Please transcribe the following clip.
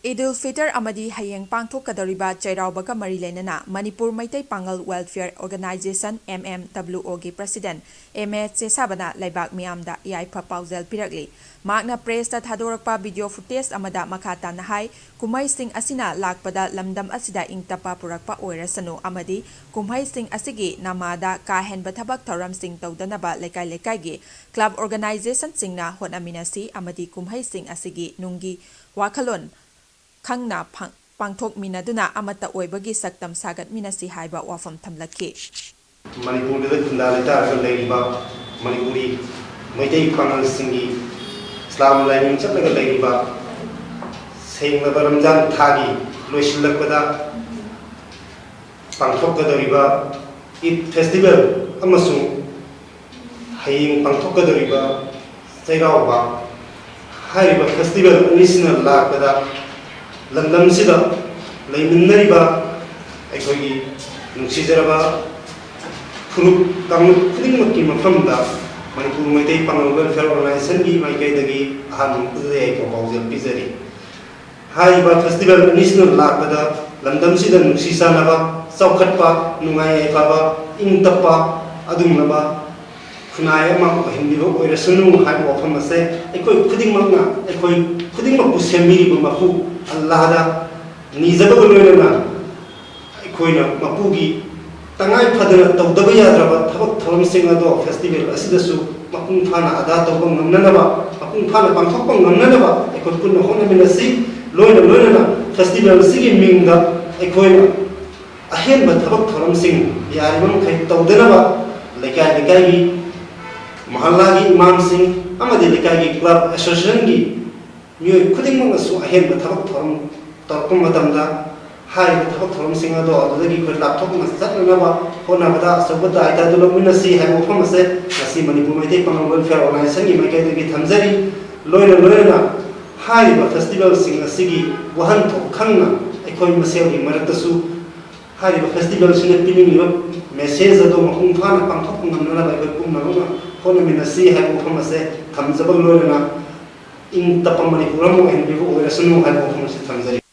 ꯏꯗꯨꯜ ꯐꯤꯇꯔ ꯑꯃꯗꯤ ꯍꯌꯦꯡ ꯄꯥꯡꯊꯣꯛꯀꯗꯧꯔꯤꯕ ꯆꯩꯔꯥꯎꯕꯒ ꯃꯔꯤ ꯂꯩꯅꯅ ꯃꯅꯤꯄꯨꯔ ꯃꯩꯇꯩ ꯄꯥꯉꯜ ꯋꯦꯜꯐꯤꯌꯔ ꯑꯣꯔꯒꯅꯥꯏꯖꯦꯁꯟ MMWOꯒꯤ ꯄ꯭ꯔꯁꯤꯗꯦꯟꯠ M.A. ꯆꯦꯁꯥꯕꯅ ꯂꯩꯕꯥꯛ ꯃꯤꯌꯥꯝꯗ ꯌꯥꯏꯐ ꯄꯥꯎꯖꯦꯜ ꯄꯤꯔꯛꯂꯤ꯫ ꯃꯍꯥꯛꯅ ꯄ꯭ꯔꯦꯁꯇ ꯊꯥꯗꯣꯔꯛꯄ ꯚꯤꯗꯤꯑꯣ ꯐꯨꯇꯦꯖ ꯑꯃꯗ ꯃꯈꯥ ꯇꯥꯅ ꯍꯥꯏ ꯀꯨꯝꯍꯩꯁꯤꯡ ꯑꯁꯤꯅ ꯂꯥꯛꯄꯗ ꯂꯝꯗꯝ ꯑꯁꯤꯗ ꯏꯪꯇꯞꯄ ꯄꯨꯔꯛꯄ ꯑꯣꯏꯔꯁꯅꯨ ꯑꯃꯗꯤ ꯀꯨꯝꯍꯩꯁꯤꯡ ꯑꯁꯤꯒꯤ ꯅꯃꯥꯗ ꯀꯥ ꯍꯦꯟꯕ ꯊꯕꯛ ꯊꯧꯔꯝꯁꯤꯡ ꯇꯧꯗꯅꯕ ꯂꯩꯀꯥꯏ-ꯂꯩꯀꯥꯏꯒꯤ ꯀ꯭ꯂꯕ ꯑꯣꯔꯒꯅꯥꯏꯖꯦꯁꯟꯁꯤꯡꯅ ꯍꯣꯠꯅꯃꯤꯟꯅꯁꯤ ꯑꯃꯗꯤ ꯀꯨꯝꯍꯩꯁꯤꯡ ꯑꯁꯤꯒꯤ ꯅꯨꯡꯒꯤ ꯋꯥꯈꯜꯂꯣꯟ ꯈꯪꯅ ꯄꯥꯡꯊꯣꯛꯃꯤꯟꯅꯗꯨꯅ ꯑꯃꯠꯇ ꯑꯣꯏꯕꯒꯤ ꯁꯛꯇꯝ ꯁꯥꯒꯠꯃꯤꯟꯅꯁꯤ ꯍꯥꯏꯕ ꯋꯥꯐꯝ ꯊꯝꯂꯛꯈꯤ꯫ ꯃꯅꯤꯄꯨꯔꯗ ꯈꯨꯟꯗꯥ ꯂꯩꯇꯥꯔꯒ ꯂꯩꯔꯤꯕ ꯃꯅꯤꯄꯨꯔꯤ ꯃꯩꯇꯩ ꯄꯥꯉꯜꯁꯤꯡꯒꯤ ꯏꯁꯂꯥꯝ ꯂꯥꯏꯅꯤꯡ ꯆꯠꯂꯒ ꯂꯩꯔꯤꯕ ꯁꯦꯡꯂꯕ ꯔꯝꯖꯥꯟ ꯊꯥꯒꯤ ꯂꯣꯏꯁꯤꯜꯂꯛꯄꯗ ꯄꯥꯡꯊꯣꯛꯀꯗꯧꯔꯤꯕ ꯏꯗ ꯐꯦꯁꯇꯤꯚꯦꯜ ꯑꯃꯁꯨꯡ ꯍꯌꯦꯡ ꯄꯥꯡꯊꯣꯛꯀꯗꯧꯔꯤꯕ ꯆꯩꯔꯥꯎꯕ ꯍꯥꯏꯔꯤꯕ ꯐꯦꯁꯇꯤꯚꯦꯜ ꯑꯅꯤꯁꯤꯅ ꯂꯥꯛꯄꯗ ꯂꯝꯗꯝꯁꯤꯗ ꯂꯩꯃꯤꯟꯅꯔꯤꯕ ꯑꯩꯈꯣꯏꯒꯤ ꯅꯨꯡꯁꯤꯖꯔꯕ ꯐꯨꯔꯨꯞ ꯀꯥꯡꯂꯨꯞ ꯈꯨꯗꯤꯡꯃꯛꯀꯤ ꯃꯐꯝꯗ ꯃꯅꯤꯄꯨꯔ ꯃꯩꯇꯩ ꯄꯥꯉꯜ ꯋꯦꯜꯐꯤꯌꯔ ꯑꯣꯔꯒꯅꯥꯏꯖꯦꯁꯟꯒꯤ ꯃꯥꯏꯀꯩꯗꯒꯤ ꯑꯍꯥꯟꯕ ꯃꯛꯇꯗ ꯌꯥꯏꯐ ꯄꯥꯎꯖꯦꯜ ꯄꯤꯖꯔꯤ꯫ ꯍꯥꯏꯔꯤꯕ ꯐꯦꯁꯇꯤꯚꯦꯜ ꯑꯅꯤꯁꯤꯅ ꯂꯥꯛꯄꯗ ꯂꯝꯗꯝꯁꯤꯗ ꯅꯨꯡꯁꯤ ꯆꯥꯟꯅꯕ, ꯆꯥꯎꯈꯠꯄ, ꯅꯨꯡꯉꯥꯏ ꯌꯥꯏꯐꯕ, ꯏꯪ ꯇꯞꯄ ꯑꯗꯨꯒꯨꯝꯂꯕ ꯈꯨꯟꯅꯥꯏ ꯑꯃ ꯑꯣꯏꯍꯟꯕꯤꯕ ꯑꯣꯏꯔꯁꯅꯨ ꯍꯥꯏꯕ ꯋꯥꯐꯝ ꯑꯁꯦ ꯑꯩꯈꯣꯏ ꯈꯨꯗꯤꯡꯃꯛꯅ ꯑꯩꯈꯣꯏ ꯈꯨꯗꯤꯡꯃꯛꯄꯨ ꯁꯦꯝꯕꯤꯔꯤꯕ ꯃꯄꯨ ꯑꯜꯂꯥꯍꯗ ꯅꯤꯖꯕꯒ ꯂꯣꯏꯅꯅ ꯑꯩꯈꯣꯏꯅ ꯃꯄꯨꯒꯤ ꯇꯉꯥꯏ ꯐꯗꯅ ꯇꯧꯗꯕ ꯌꯥꯗ꯭ꯔꯕ ꯊꯕꯛ ꯊꯧꯔꯝꯁꯤꯡ ꯑꯗꯣ ꯐꯦꯁꯇꯤꯚꯦꯜ ꯑꯁꯤꯗꯁꯨ ꯃꯄꯨꯡ ꯐꯥꯅ ꯑꯗꯥ ꯇꯧꯕ ꯉꯝꯅꯅꯕ, ꯃꯄꯨꯡ ꯐꯥꯅ ꯄꯥꯡꯊꯣꯛꯄ ꯉꯝꯅꯅꯕ ꯑꯩꯈꯣꯏ ꯄꯨꯟꯅ ꯍꯣꯠꯅꯃꯤꯟꯅꯁꯤ꯫ ꯂꯣꯏꯅꯅ ꯐꯦꯁꯇꯤꯚꯦꯜ ꯑꯁꯤꯒꯤ ꯃꯤꯡꯗ ꯑꯩꯈꯣꯏꯅ ꯑꯍꯦꯟꯕ ꯊꯕꯛ ꯊꯧꯔꯝꯁꯤꯡ ꯌꯥꯔꯤꯕ ꯃꯈꯩ ꯇꯧꯗꯅꯕ ꯂꯩꯀꯥꯏ-ꯂꯩꯀꯥꯏꯒꯤ ꯃꯍꯜꯂꯥꯒꯤ ꯏꯃꯥꯝꯁꯤꯡ ꯑꯃꯗꯤ ꯂꯩꯀꯥꯏꯒꯤ ꯀ꯭ꯂꯕ ꯑꯦꯁꯣꯁꯤꯌꯦꯁꯟꯒꯤ ꯃꯤꯑꯣꯏ ꯈꯨꯗꯤꯡꯃꯛꯅꯁꯨ ꯑꯍꯦꯟꯕ ꯊꯕꯛ ꯊꯧꯔꯝ ꯇꯧꯔꯛꯄ ꯃꯇꯝꯗ ꯍꯥꯏꯔꯤꯕ ꯊꯕꯛ ꯊꯧꯔꯝꯁꯤꯡ ꯑꯗꯣ ꯑꯗꯨꯗꯒꯤ ꯑꯩꯈꯣꯏ ꯂꯥꯞꯊꯣꯛꯅ ꯆꯠꯅꯅꯕ ꯍꯣꯠꯅꯕꯗ ꯑꯆꯧꯕ ꯗꯥꯏꯇ ꯑꯗꯨ ꯂꯧꯃꯤꯟꯅꯁꯤ ꯍꯥꯏꯕ ꯋꯥꯐꯝ ꯑꯁꯦ ꯉꯁꯤ ꯃꯅꯤꯄꯨꯔ ꯃꯩꯇꯩ ꯄꯥꯉꯜ ꯋꯦꯜꯐꯤꯌꯔ ꯑꯣꯔꯒꯅꯥꯏꯖꯦꯁꯟꯒꯤ ꯃꯥꯏꯀꯩꯗꯒꯤ ꯊꯝꯖꯔꯤ꯫ ꯂꯣꯏꯅꯅ ꯍꯥꯏꯔꯤꯕ ꯐꯦꯁꯇꯤꯚꯦꯜꯁꯤꯡ ꯑꯁꯤꯒꯤ ꯋꯥꯍꯟꯊꯣꯛ ꯈꯪꯅ ꯑꯩꯈꯣꯏ ꯃꯁꯦꯜꯒꯤ ꯃꯔꯛꯇꯁꯨ ꯍꯥꯏꯔꯤꯕ ꯐꯦꯁꯇꯤꯚꯦꯜꯁꯤꯡꯅ ꯄꯤꯅꯤꯡꯂꯤꯕ ꯃꯦꯁꯦꯖ ꯑꯗꯨ ꯃꯄꯨꯡ ꯐꯥꯅ ꯄꯥꯡꯊꯣꯛꯄ ꯉꯝꯅꯅꯕ ꯑꯩꯈꯣꯏ ꯄꯨꯝꯅꯃꯛꯅ ꯍꯣꯠꯅꯃꯤꯟꯅꯁꯤ ꯍꯥꯏꯕ ꯋꯥꯐꯝ ꯑꯁꯦ ꯊꯝꯖꯕꯒ ꯂꯣꯏꯅꯅ ꯏꯪ ꯇꯞꯄ ꯃꯅꯤꯄꯨꯔ ꯑꯃ ꯑꯣꯏꯍꯟꯕꯤꯕ ꯑꯣꯏꯔꯁꯅꯨ ꯍꯥꯏꯕ ꯋꯥꯐꯝ ꯑꯁꯤ ꯊꯝꯖꯔꯤ꯫